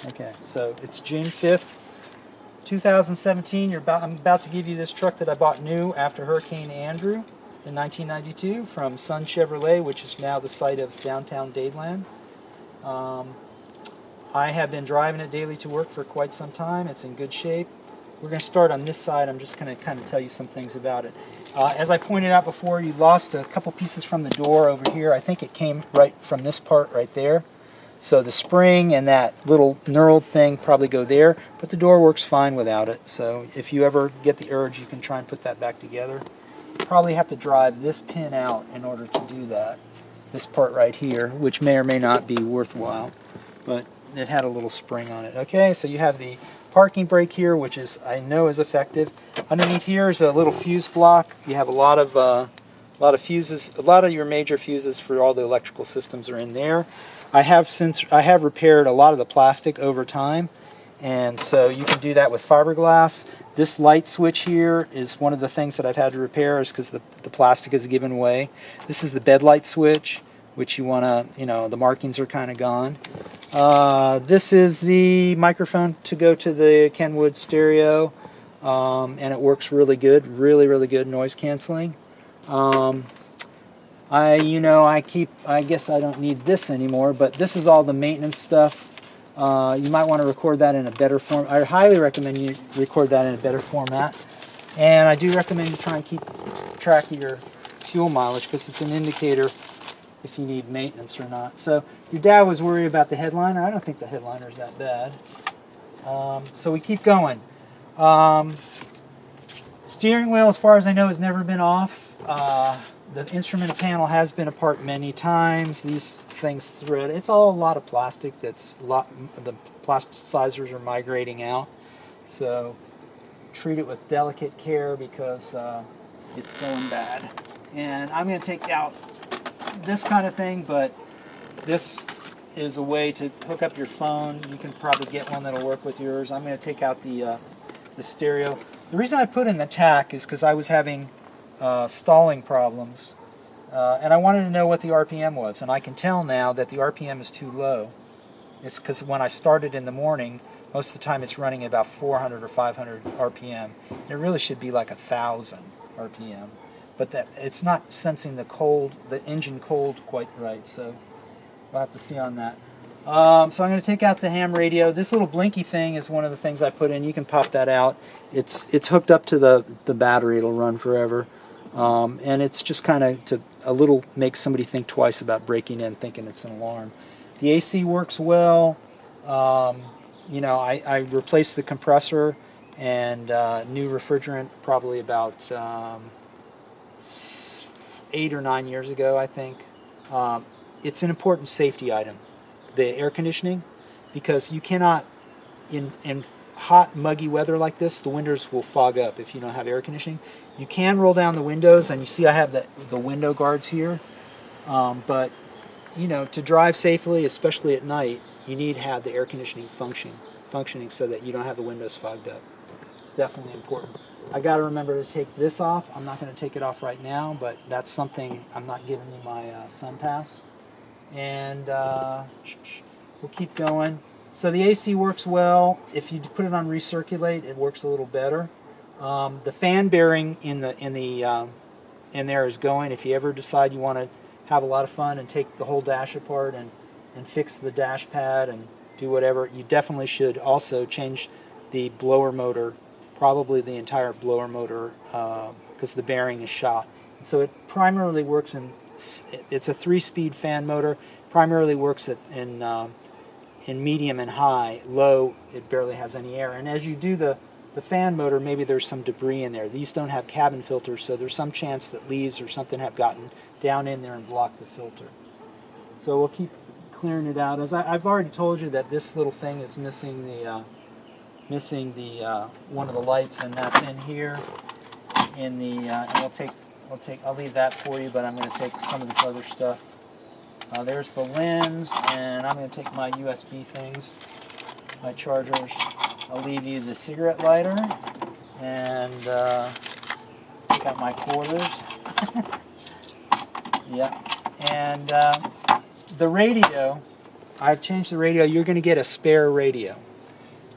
Okay, so it's June 5th, 2017. I'm about to give you this truck that I bought new after Hurricane Andrew in 1992 from Sun Chevrolet, which is now the site of downtown Dadeland. I have been driving it daily to work for quite some time. It's in good shape. We're going to start on this side. I'm just going to kind of tell you some things about it. As I pointed out before, you lost a couple pieces from the door over here. I think it came right from this part right there. So the spring and that little knurled thing probably go there, but the door works fine without it. So if you ever get the urge, you can try and put that back together. You probably have to drive this pin out in order to do that. This part right here, which may or may not be worthwhile, but it had a little spring on it. Okay, so you have the parking brake here, which is, I know, is effective. Underneath here is a little fuse block. You have a lot of fuses. A lot of your major fuses for all the electrical systems are in there. I have repaired a lot of the plastic over time, and so you can do that with fiberglass. This light switch here is one of the things that I've had to repair, is because the plastic has given way. This is the bed light switch, which you want to, the markings are kind of gone. This is the microphone to go to the Kenwood stereo, and it works really good, really good noise canceling. I guess I don't need this anymore, but this is all the maintenance stuff. You might want to record that in a better form. I highly recommend you record that in a better format. And I do recommend you try and keep track of your fuel mileage, because it's an indicator if you need maintenance or not. So your dad was worried about the headliner. I don't think the headliner is that bad. So we keep going. Steering wheel, as far as I know, has never been off. The instrument panel has been apart many times. These things thread. It's all a lot of plastic. The plasticizers are migrating out. So treat it with delicate care, because it's going bad. And I'm going to take out this kind of thing, but this is a way to hook up your phone. You can probably get one that'll work with yours. I'm going to take out the stereo. The reason I put in the tack is because I was having stalling problems, and I wanted to know what the RPM was, and I can tell now that the RPM is too low. It's because when I started in the morning, most of the time it's running about 400 or 500 RPM. It really should be like 1,000 RPM, but that it's not sensing the engine cold quite right, so we'll have to see on that. So I'm going to take out the ham radio. This little blinky thing is one of the things I put in. You can pop that out. It's hooked up to the battery. It'll run forever. And it's just kind of to make somebody think twice about breaking in thinking it's an alarm. The AC works well. I replaced the compressor and new refrigerant probably about 8 or 9 years ago, I think. It's an important safety item, the air conditioning, because you cannot, in hot, muggy weather like this, the windows will fog up if you don't have air conditioning. You can roll down the windows, and you see I have the window guards here, but to drive safely, especially at night, you need to have the air conditioning functioning so that you don't have the windows fogged up. It's definitely important. I got to remember to take this off. I'm not going to take it off right now, but that's something. I'm not giving you my sun pass. And we'll keep going. So the AC works well. If you put it on recirculate, it works a little better. The fan bearing in there is going. If you ever decide you want to have a lot of fun and take the whole dash apart and fix the dash pad and do whatever, you definitely should also change the blower motor, probably the entire blower motor, because the bearing is shot. So it primarily works it's a 3-speed fan motor. Primarily works in medium and high. Low, it barely has any air. And as you do the fan motor, maybe there's some debris in there. These don't have cabin filters, so there's some chance that leaves or something have gotten down in there and blocked the filter. So we'll keep clearing it out. As I've already told you that this little thing is missing the one of the lights, and that's in here. And I'll leave that for you, but I'm going to take some of this other stuff. There's the lens, and I'm going to take my USB things, my chargers. I'll leave you the cigarette lighter, and take out my quarters. Yeah, and the radio I've changed the radio. You're going to get a spare radio.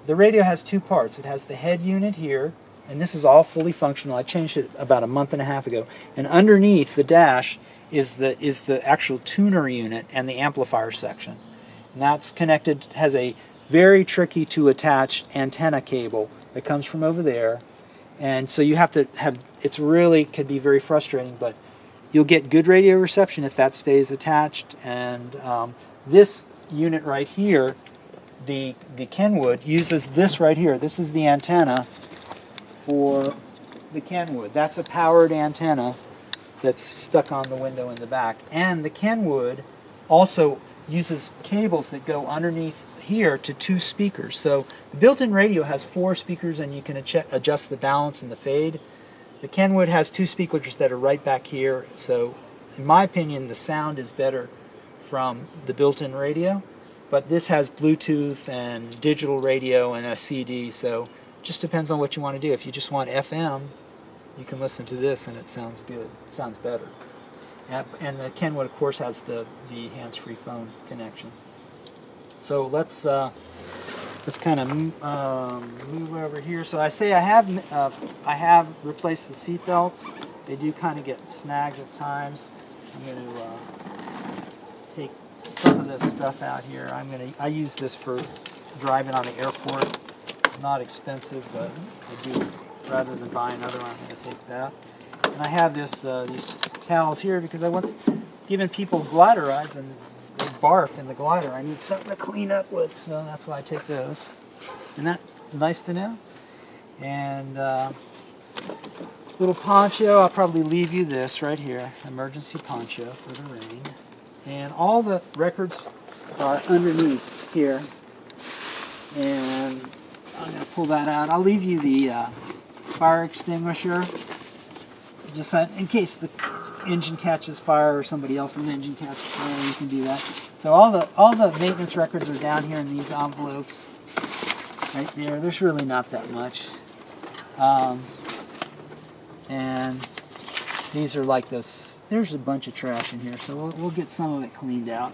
The radio has two parts. It has the head unit here, and this is all fully functional. I changed it about a month and a half ago. And underneath the dash is the actual tuner unit and the amplifier section. And that's connected, has a very tricky to attach antenna cable that comes from over there. And so you have to have, it's really could be very frustrating, but you'll get good radio reception if that stays attached. And this unit right here, the Kenwood, uses this right here. This is the antenna for the Kenwood. That's a powered antenna that's stuck on the window in the back. And the Kenwood also uses cables that go underneath here to two speakers. So the built-in radio has 4 speakers, and you can adjust the balance and the fade. The Kenwood has 2 speakers that are right back here. So in my opinion, the sound is better from the built-in radio. But this has Bluetooth and digital radio and a CD, so it just depends on what you want to do. If you just want FM, you can listen to this and it sounds good. It sounds better. And the Kenwood, of course, has the hands-free phone connection. So let's kind of move over here. So I say I have replaced the seat belts. They do kind of get snagged at times. I'm going to take some of this stuff out here. I use this for driving on the airport. It's not expensive, but I do, rather than buy another one, I'm going to take that. And I have this these towels here because I once given people glider rides and they barf in the glider. I need something to clean up with, so that's why I take those. Isn't that nice to know? And little poncho, I'll probably leave you this right here, emergency poncho for the rain. And all the records are underneath here. And I'm going to pull that out. I'll leave you the fire extinguisher, just in case the engine catches fire or somebody else's engine catches fire, you can do that. So all the maintenance records are down here in these envelopes, right there. There's really not that much. And these are like this. There's a bunch of trash in here, so we'll get some of it cleaned out.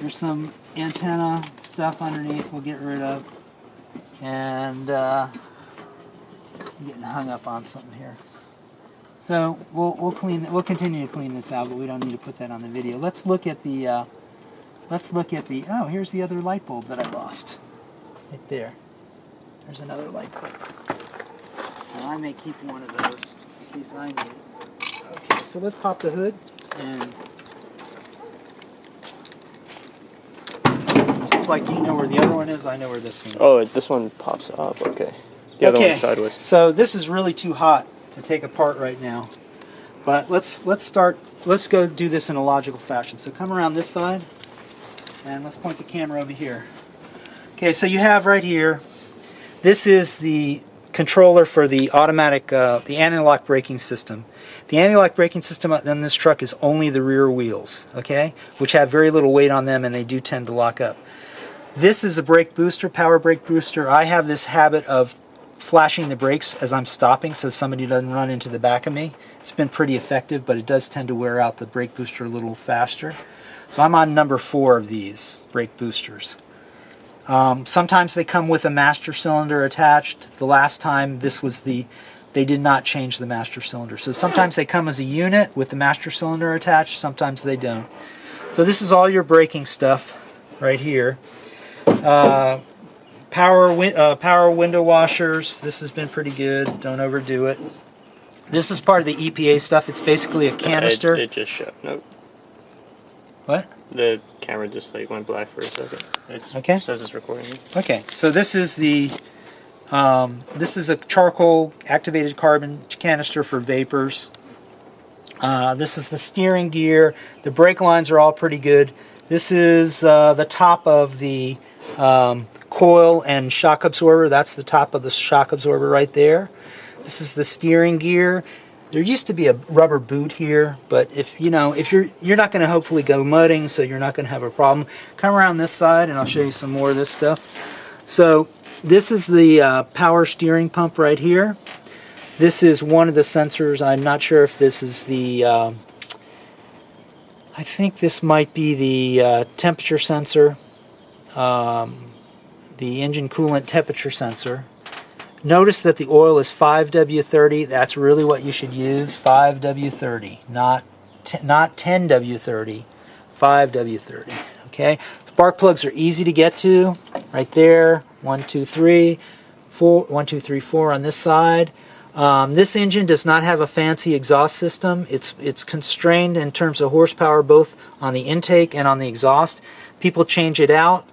There's some antenna stuff underneath we'll get rid of. And I'm getting hung up on something here. So we'll continue to clean this out, but we don't need to put that on the video. Let's look at the oh, here's the other light bulb that I lost. Right there. There's another light bulb. So I may keep one of those in case I need it. Okay, so let's pop the hood, and just like you know where the other one is, I know where this one is. Oh, this one pops up, okay. The other one's sideways. So this is really too hot to take apart right now. But let's go do this in a logical fashion. So come around this side, and let's point the camera over here. Okay, so you have right here, this is the controller for the automatic, the anti-lock braking system. The anti-lock braking system on this truck is only the rear wheels, okay, which have very little weight on them, and they do tend to lock up. This is a brake booster, power brake booster. I have this habit of flashing the brakes as I'm stopping so somebody doesn't run into the back of me. It's been pretty effective, but it does tend to wear out the brake booster a little faster. So I'm on number 4 of these brake boosters. Sometimes they come with a master cylinder attached. The last time they did not change the master cylinder. So sometimes they come as a unit with the master cylinder attached, sometimes they don't. So this is all your braking stuff right here. Power window washers. This has been pretty good. Don't overdo it. This is part of the EPA stuff. It's basically a canister. It just shut. Nope. What? The camera just went black for a second. Okay. Says it's recording. Okay. So this is the this is a charcoal activated carbon canister for vapors. This is the steering gear. The brake lines are all pretty good. This is the top of the coil and shock absorber. That's the top of the shock absorber right there. This is the steering gear. There used to be a rubber boot here, but if you're not going to hopefully go mudding, so you're not going to have a problem. Come around this side, and I'll show you some more of this stuff. So this is the power steering pump right here. This is one of the sensors. I'm not sure if this is the. I think this might be the temperature sensor. the engine coolant temperature sensor. Notice that the oil is 5W30. That's really what you should use, 5W30, not 10W30, 5W30. Okay, spark plugs are easy to get to, right there. 1, 2, 3, 4. 1, 2, 3, 4 on this side. This engine does not have a fancy exhaust system. It's constrained in terms of horsepower both on the intake and on the exhaust. People change it out,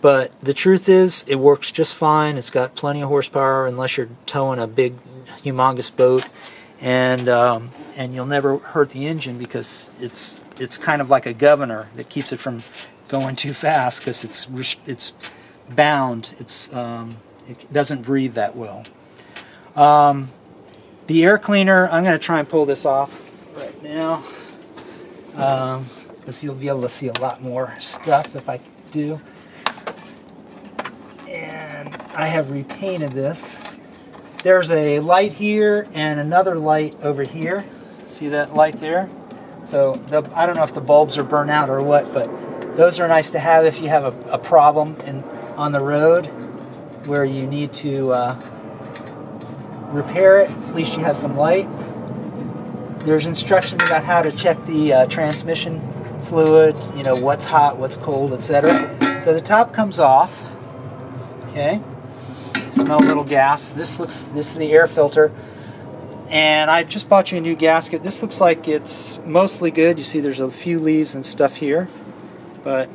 but the truth is it works just fine. It's got plenty of horsepower unless you're towing a big, humongous boat, and you'll never hurt the engine because it's kind of like a governor that keeps it from going too fast because it's bound. It doesn't breathe that well. The air cleaner, I'm going to try and pull this off right now because you'll be able to see a lot more stuff if I do. And I have repainted this. There's a light here and another light over here. See that light there? So I don't know if the bulbs are burnt out or what, but those are nice to have if you have a problem on the road where you need to repair it. At least you have some light. There's instructions about how to check the transmission fluid, you know, what's hot, what's cold, etc. So the top comes off. Okay, smell a little gas. This is the air filter, and I just bought you a new gasket. This looks like it's mostly good. You see there's a few leaves and stuff here, but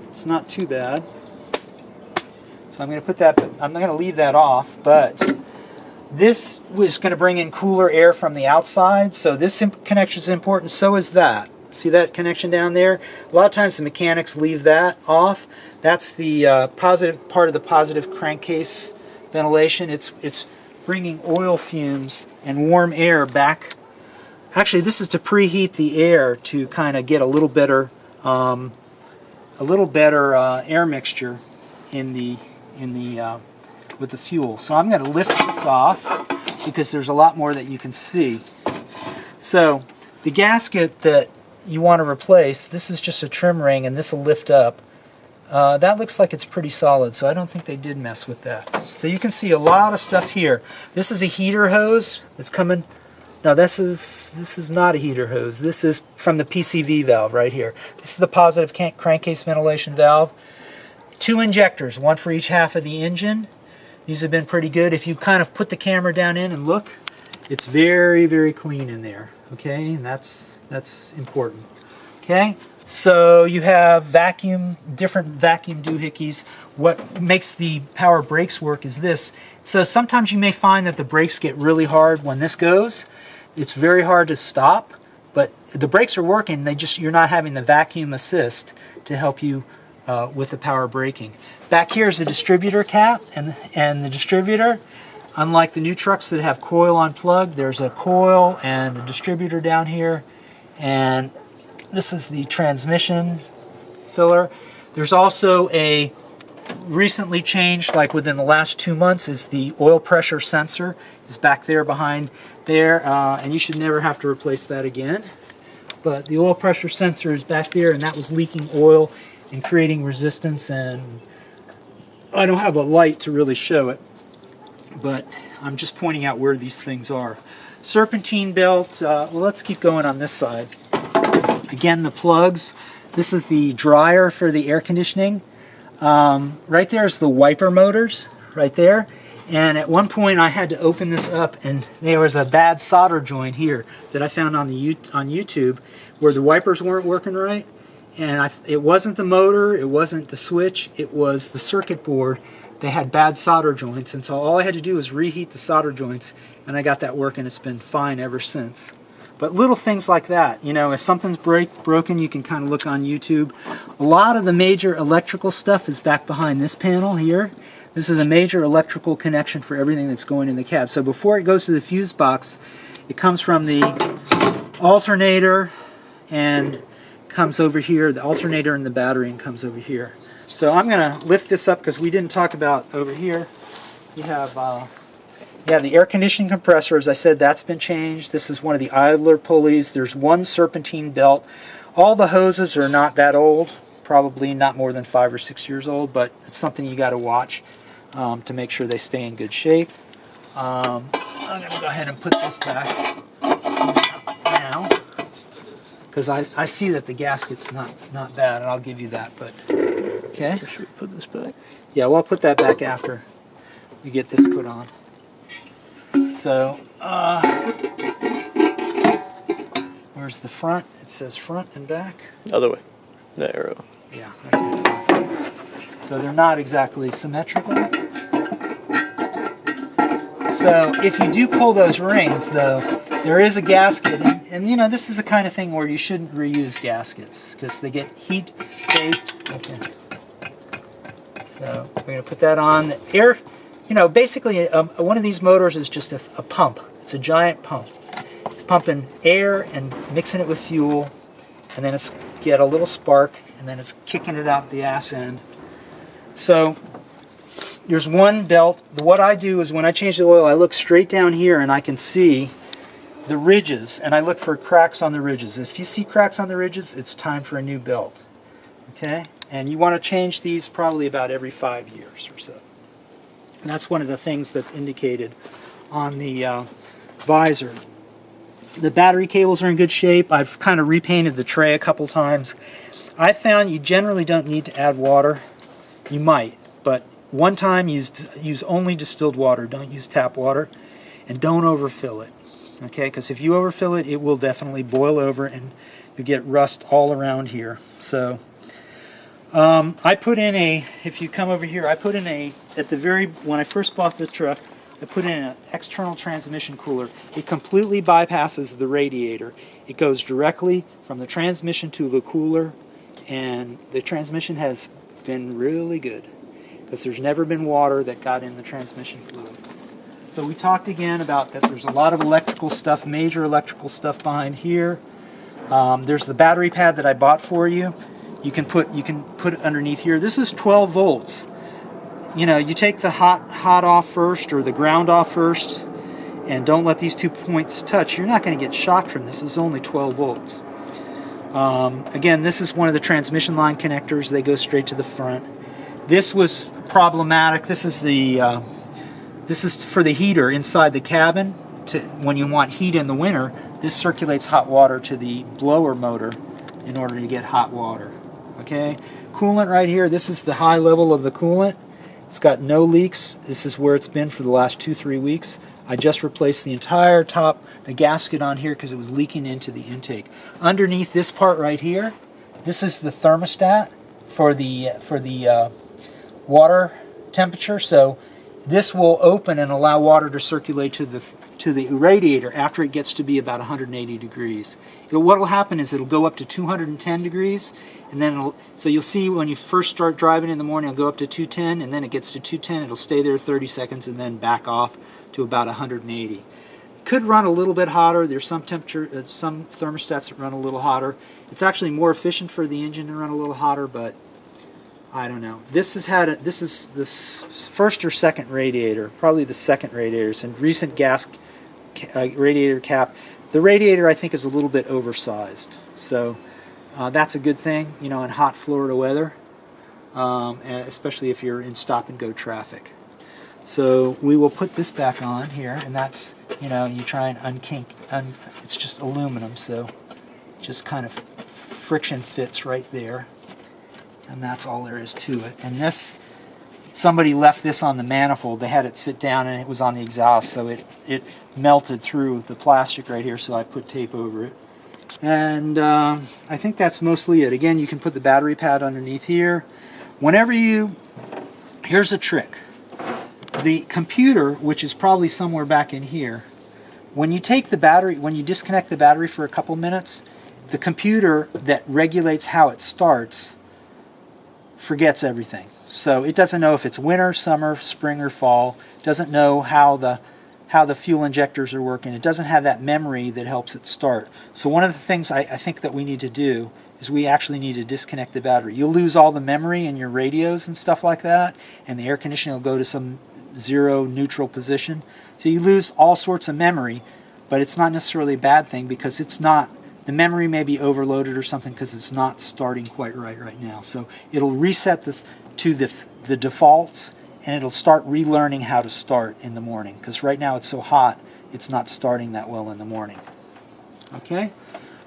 it's not too bad. So I'm going to put that, I'm going to leave that off, but this was going to bring in cooler air from the outside, so this connection is important. So is that. See that connection down there? A lot of times the mechanics leave that off. That's the positive part of the positive crankcase ventilation. It's bringing oil fumes and warm air back. Actually, this is to preheat the air to kind of get a little better air mixture in the with the fuel. So I'm going to lift this off because there's a lot more that you can see. So the gasket that you want to replace, this is just a trim ring and this will lift up. That looks like it's pretty solid, so I don't think they did mess with that. So you can see a lot of stuff here. This is a heater hose that's coming. Now this is not a heater hose. This is from the PCV valve right here. This is the positive crankcase ventilation valve. 2 injectors, one for each half of the engine. These have been pretty good. If you kind of put the camera down in and look, it's very, very clean in there. Okay, and that's important. Okay, so you have different vacuum doohickeys. What makes the power brakes work is this. So sometimes you may find that the brakes get really hard when this goes. It's very hard to stop, but the brakes are working. You're not having the vacuum assist to help you with the power braking. Back here is the distributor cap, and the distributor, unlike the new trucks that have coil on plug, there's a coil and a distributor down here, and this is the transmission filler. There's also a recently changed, like within the last 2 months, is the oil pressure sensor is back there behind there, and you should never have to replace that again. But the oil pressure sensor is back there, and that was leaking oil and creating resistance, and I don't have a light to really show it, but I'm just pointing out where these things are. Serpentine belt, well, let's keep going on this side. Again, the plugs. This is the dryer for the air conditioning. Right there is the wiper motors, right there. And at one point I had to open this up, and there was a bad solder joint here that I found on YouTube where the wipers weren't working right. And it wasn't the motor, it wasn't the switch, it was the circuit board. They had bad solder joints, and so all I had to do was reheat the solder joints, and I got that working. It's been fine ever since. But little things like that, you know, if something's broken, you can kind of look on YouTube. A lot of the major electrical stuff is back behind this panel here. This is a major electrical connection for everything that's going in the cab. So before it goes to the fuse box, it comes from the alternator and comes over here, the alternator and the battery, and comes over here. So I'm going to lift this up because we didn't talk about over here. You have the air conditioning compressor. As I said, that's been changed. This is one of the idler pulleys. There's one serpentine belt. All the hoses are not that old, probably not more than 5 or 6 years old, but it's something you got to watch to make sure they stay in good shape. I'm going to go ahead and put this back now, because I see that the gasket's not bad, and I'll give you that. But okay, Should we put this back? yeah, well, I'll put that back after we get this put on. So where's the front? It says front and back. Other way. The arrow. Yeah. Okay. So they're not exactly symmetrical. So if you do pull those rings, though, there is a gasket, and you know, this is the kind of thing where you shouldn't reuse gaskets because they get heat baked. Okay. So we're going to put that on. The air, you know, basically one of these motors is just a pump. It's a giant pump. It's pumping air and mixing it with fuel, and then it's get a little spark, and then it's kicking it out the ass end. So there's one belt. What I do is when I change the oil, I look straight down here and I can see the ridges, and I look for cracks on the ridges. If you see cracks on the ridges, it's time for a new belt. Okay? And you want to change these probably about every 5 years or so. And that's one of the things that's indicated on the visor. The battery cables are in good shape. I've kind of repainted the tray a couple times. I found you generally don't need to add water. You might, but one time use only distilled water. Don't use tap water, and don't overfill it. Okay, because if you overfill it, it will definitely boil over, and you get rust all around here. So I put in a. If you come over here, I put in a when I first bought the truck, I put in an external transmission cooler. It completely bypasses the radiator. It goes directly from the transmission to the cooler, and the transmission has been really good because there's never been water that got in the transmission fluid. So we talked again about that there's a lot of electrical stuff, major electrical stuff behind here. There's the battery pad that I bought for you. You can put it underneath here. This is 12 volts. You know, you take the hot off first, or the ground off first, and don't let these 2 points touch. You're not going to get shocked from this. This is only 12 volts. Again, this is one of the transmission line connectors. They go straight to the front. This was problematic. This is for the heater inside the cabin. When you want heat in the winter, this circulates hot water to the blower motor in order to get hot water. Okay, coolant right here. This is the high level of the coolant. It's got no leaks. This is where it's been for the last 2-3 weeks. I just replaced the entire top, the gasket on here, because it was leaking into the intake. Underneath this part right here, this is the thermostat for the water temperature. So this will open and allow water to circulate to the radiator after it gets to be about 180 degrees. What will happen is it'll go up to 210 degrees, and then so you'll see when you first start driving in the morning, it'll go up to 210, and then it gets to 210. It'll stay there 30 seconds and then back off to about 180. It could run a little bit hotter. There's some some thermostats that run a little hotter. It's actually more efficient for the engine to run a little hotter, but I don't know. This is this first or second radiator, probably the second radiator. It's a recent gas radiator cap. The radiator, I think, is a little bit oversized, so that's a good thing, you know, in hot Florida weather, and especially if you're in stop-and-go traffic. So we will put this back on here, and that's, you know, you try and unkink. It's just aluminum, so just kind of friction fits right there, and that's all there is to it. And this, somebody left this on the manifold. They had it sit down, and it was on the exhaust, so it melted through the plastic right here, so I put tape over it. And I think that's mostly it. Again, you can put the battery pad underneath here. Here's a trick. The computer, which is probably somewhere back in here, when you disconnect the battery for a couple minutes, the computer that regulates how it starts forgets everything. So it doesn't know if it's winter, summer, spring, or fall. It doesn't know how the fuel injectors are working. It doesn't have that memory that helps it start. So one of the things I think that we need to do is we actually need to disconnect the battery. You'll lose all the memory in your radios and stuff like that, and the air conditioning will go to some zero neutral position. So you lose all sorts of memory, but it's not necessarily a bad thing because it's not the memory may be overloaded or something because it's not starting quite right now. So it'll reset this to the defaults, and it'll start relearning how to start in the morning, because right now it's so hot it's not starting that well in the morning. Okay,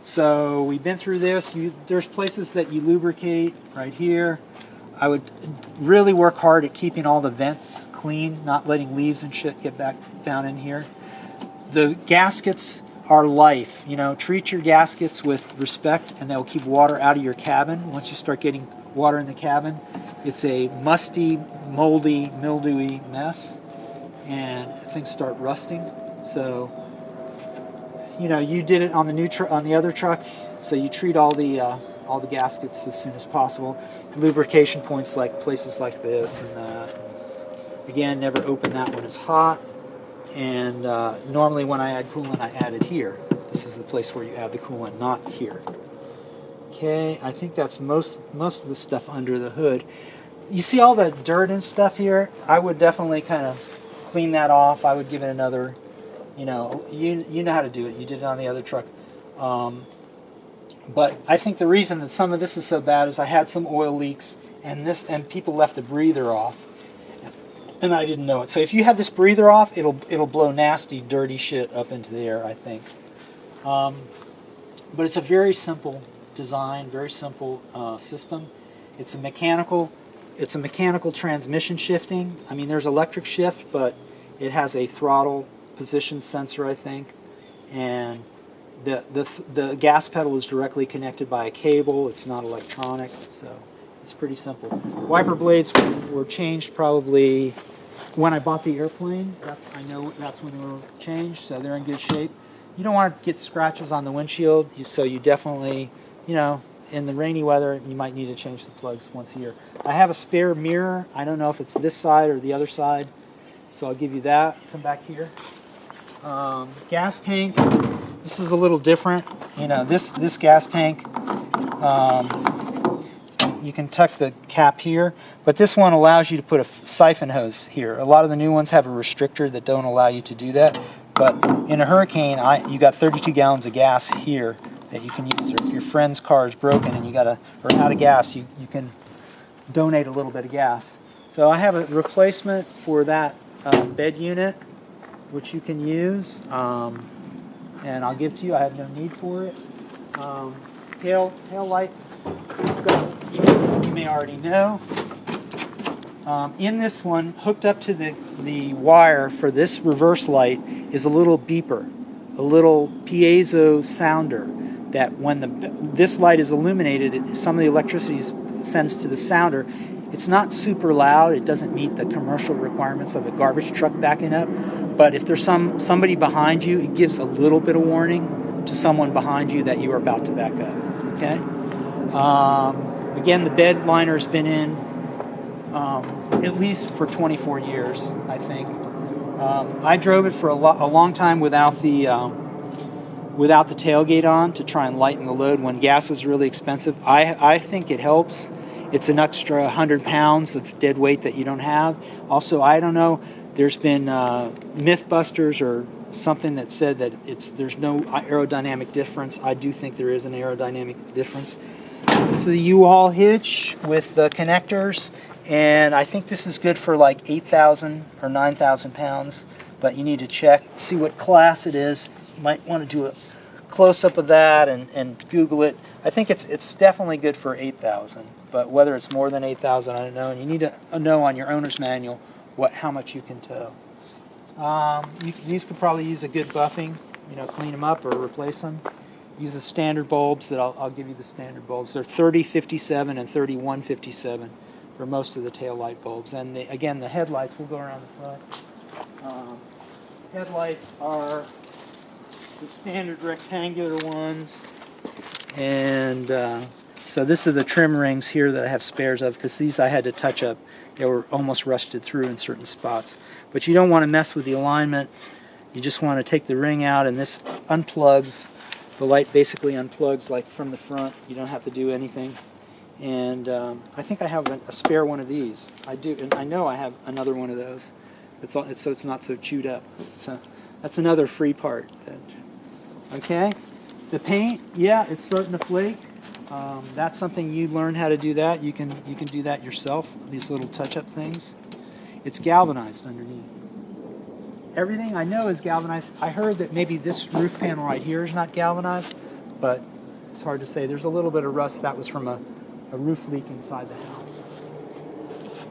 so we've been through this. There's places that you lubricate right here. I would really work hard at keeping all the vents clean, not letting leaves and shit get back down in here. The gaskets are life. You know, treat your gaskets with respect, and they'll keep water out of your cabin. Once you start getting water in the cabin, it's a musty, moldy, mildewy mess, and things start rusting. So, you know, you did it on the on the other truck, so you treat all the gaskets as soon as possible. Lubrication points like places like this and that. Again, never open that when it's hot. And normally when I add coolant, I add it here. This is the place where you add the coolant, not here. Okay, I think that's most of the stuff under the hood. You see all the dirt and stuff here? I would definitely kind of clean that off. I would give it another, you know how to do it. You did it on the other truck. But I think the reason that some of this is so bad is I had some oil leaks, and people left the breather off, and I didn't know it. So if you have this breather off, it'll blow nasty, dirty shit up into the air, I think. But it's a very simple design, very simple system. It's a mechanical transmission shifting. I mean, there's electric shift, but it has a throttle position sensor, I think, and the gas pedal is directly connected by a cable. It's not electronic, so it's pretty simple. Wiper blades were changed probably when I bought the airplane. I know that's when they were changed, so they're in good shape. You don't want to get scratches on the windshield, so you definitely, you know, in the rainy weather, you might need to change the plugs once a year. I have a spare mirror. I don't know if it's this side or the other side, so I'll give you that. Come back here. Gas tank. This is a little different. You know, this gas tank, you can tuck the cap here, but this one allows you to put a siphon hose here. A lot of the new ones have a restrictor that don't allow you to do that, but in a hurricane, you got 32 gallons of gas here that you can use. Or if your friend's car is broken and or out of gas, you can donate a little bit of gas. So I have a replacement for that bed unit, which you can use, and I'll give to you. I have no need for it. Tail light, you may already know. In this one, hooked up to the wire for this reverse light is a little beeper, a little piezo sounder that when this light is illuminated, some of the electricity sends to the sounder. It's not super loud. It doesn't meet the commercial requirements of a garbage truck backing up. But if there's somebody behind you, it gives a little bit of warning to someone behind you that you are about to back up. Okay. Again, the bed liner's been in at least for 24 years, I think. I drove it for a long time without the tailgate on to try and lighten the load when gas was really expensive. I think it helps. It's an extra 100 pounds of dead weight that you don't have. Also, I don't know, there's been Mythbusters or something that said that there's no aerodynamic difference. I do think there is an aerodynamic difference. This is a U-Haul hitch with the connectors, and I think this is good for like 8,000 or 9,000 pounds, but you need to check, see what class it is. You might want to do a close-up of that and Google it. I think it's definitely good for 8,000, but whether it's more than 8,000, I don't know. And you need to know on your owner's manual how much you can tow. These could probably use a good buffing, you know, clean them up or replace them. Use the standard bulbs that I'll give you the standard bulbs. They're 3057 and 3157 for most of the tail light bulbs. And again, the headlights, we'll go around the front. Headlights are the standard rectangular ones. And so this are the trim rings here that I have spares of, because these I had to touch up. They were almost rusted through in certain spots. But you don't want to mess with the alignment. You just want to take the ring out, and this unplugs. The light basically unplugs like from the front. You don't have to do anything. And I think I have a spare one of these. I do, and I know I have another one of those. So it's not so chewed up. So that's another free part. Okay. The paint, yeah, it's starting to flake. That's something you learn how to do that. You can do that yourself, these little touch-up things. It's galvanized underneath. Everything I know is galvanized. I heard that maybe this roof panel right here is not galvanized, but it's hard to say. There's a little bit of rust that was from a roof leak inside the house.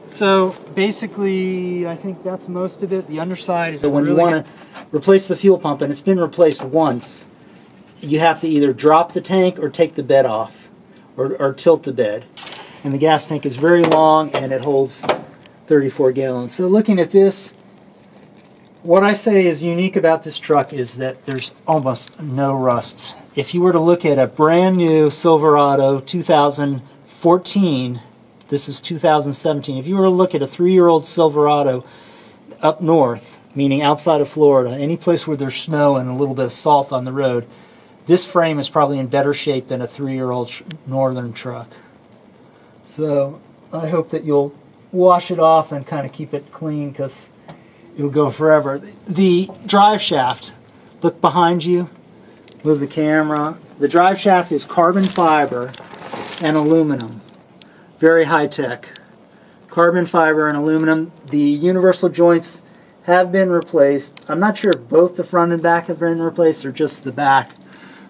So basically, I think that's most of it. The underside is when you want to replace the fuel pump, and it's been replaced once, you have to either drop the tank or take the bed off, or tilt the bed. And the gas tank is very long, and it holds 34 gallons. So looking at this, what I say is unique about this truck is that there's almost no rust. If you were to look at a brand new Silverado 2014, this is 2017, if you were to look at a 3-year-old Silverado up north, meaning outside of Florida, any place where there's snow and a little bit of salt on the road, this frame is probably in better shape than a 3-year-old northern truck. So I hope that you'll wash it off and kind of keep it clean, because it'll go forever. The drive shaft, look behind you, move the camera. The drive shaft is carbon fiber and aluminum. Very high tech. Carbon fiber and aluminum. The universal joints have been replaced. I'm not sure if both the front and back have been replaced or just the back,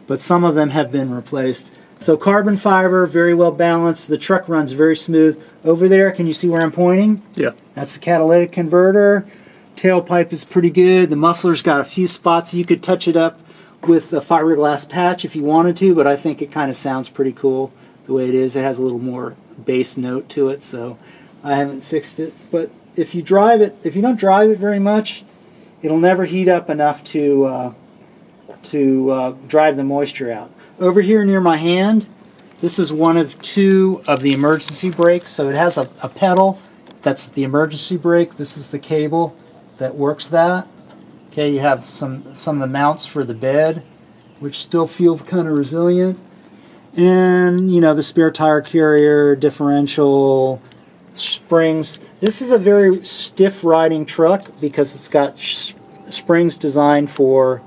but some of them have been replaced. So carbon fiber, very well balanced. The truck runs very smooth. Over there, can you see where I'm pointing? Yeah. That's the catalytic converter. Tailpipe is pretty good. The muffler's got a few spots. You could touch it up with a fiberglass patch if you wanted to, but I think it kind of sounds pretty cool the way it is. It has a little more bass note to it, so I haven't fixed it. But if you drive it, if you don't drive it very much, it'll never heat up enough to drive the moisture out. Over here near my hand, this is one of 2 of the emergency brakes. So it has a pedal, that's the emergency brake. This is the cable that works that. Okay, you have some of the mounts for the bed, which still feel kind of resilient. And, you know, the spare tire carrier, differential, springs. This is a very stiff riding truck because it's got springs designed for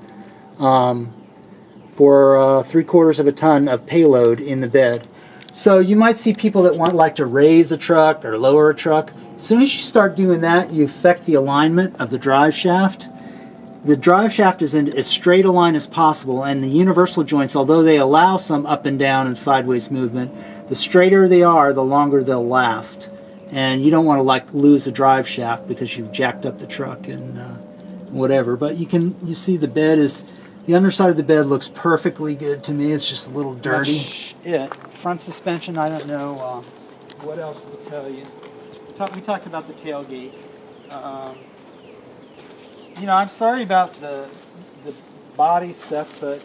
3/4 of a ton of payload in the bed. So you might see people that like to raise a truck or lower a truck. As soon as you start doing that, you affect the alignment of the drive shaft. The drive shaft is in as straight a line as possible, and the universal joints, although they allow some up and down and sideways movement, the straighter they are, the longer they'll last. And you don't want to like lose a drive shaft because you've jacked up the truck and whatever. But you see the bed is, the underside of the bed looks perfectly good to me. It's just a little dirty. Yeah, front suspension, I don't know what else to tell you. We talked about the tailgate. You know, I'm sorry about the body stuff, but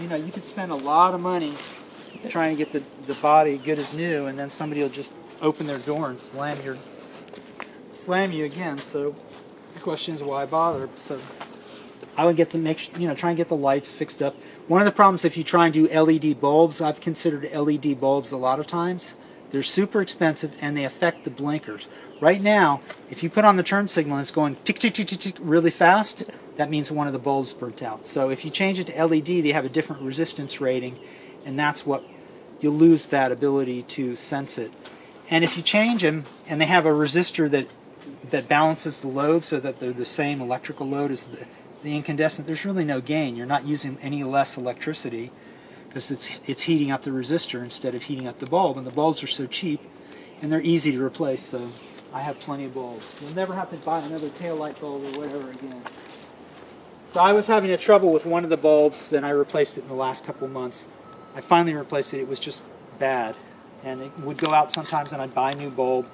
you know, you could spend a lot of money trying to get the body good as new, and then somebody will just open their door and slam you again. So the question is, why bother? So I would try and get the lights fixed up. One of the problems if you try and do LED bulbs, I've considered LED bulbs a lot of times. They're super expensive and they affect the blinkers. Right now, if you put on the turn signal and it's going tick, tick, tick, tick, tick really fast, that means one of the bulbs burnt out. So if you change it to LED, they have a different resistance rating, and that's what you'll lose that ability to sense it. And if you change them and they have a resistor that balances the load so that they're the same electrical load as the incandescent, there's really no gain. You're not using any less electricity because it's heating up the resistor instead of heating up the bulb, and the bulbs are so cheap and they're easy to replace. So I have plenty of bulbs. You'll never have to buy another taillight bulb or whatever again. So I was having a trouble with one of the bulbs, then I replaced it in the last couple of months. I finally replaced it. It was just bad, and it would go out sometimes, and I'd buy a new bulb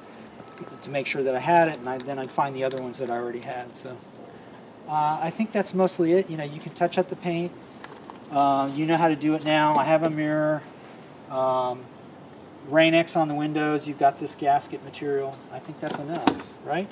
to make sure that I had it, and then I'd find the other ones that I already had. So I think that's mostly it. You know, you can touch up the paint. You know how to do it now. I have a mirror. Rain-X on the windows. You've got this gasket material. I think that's enough, right?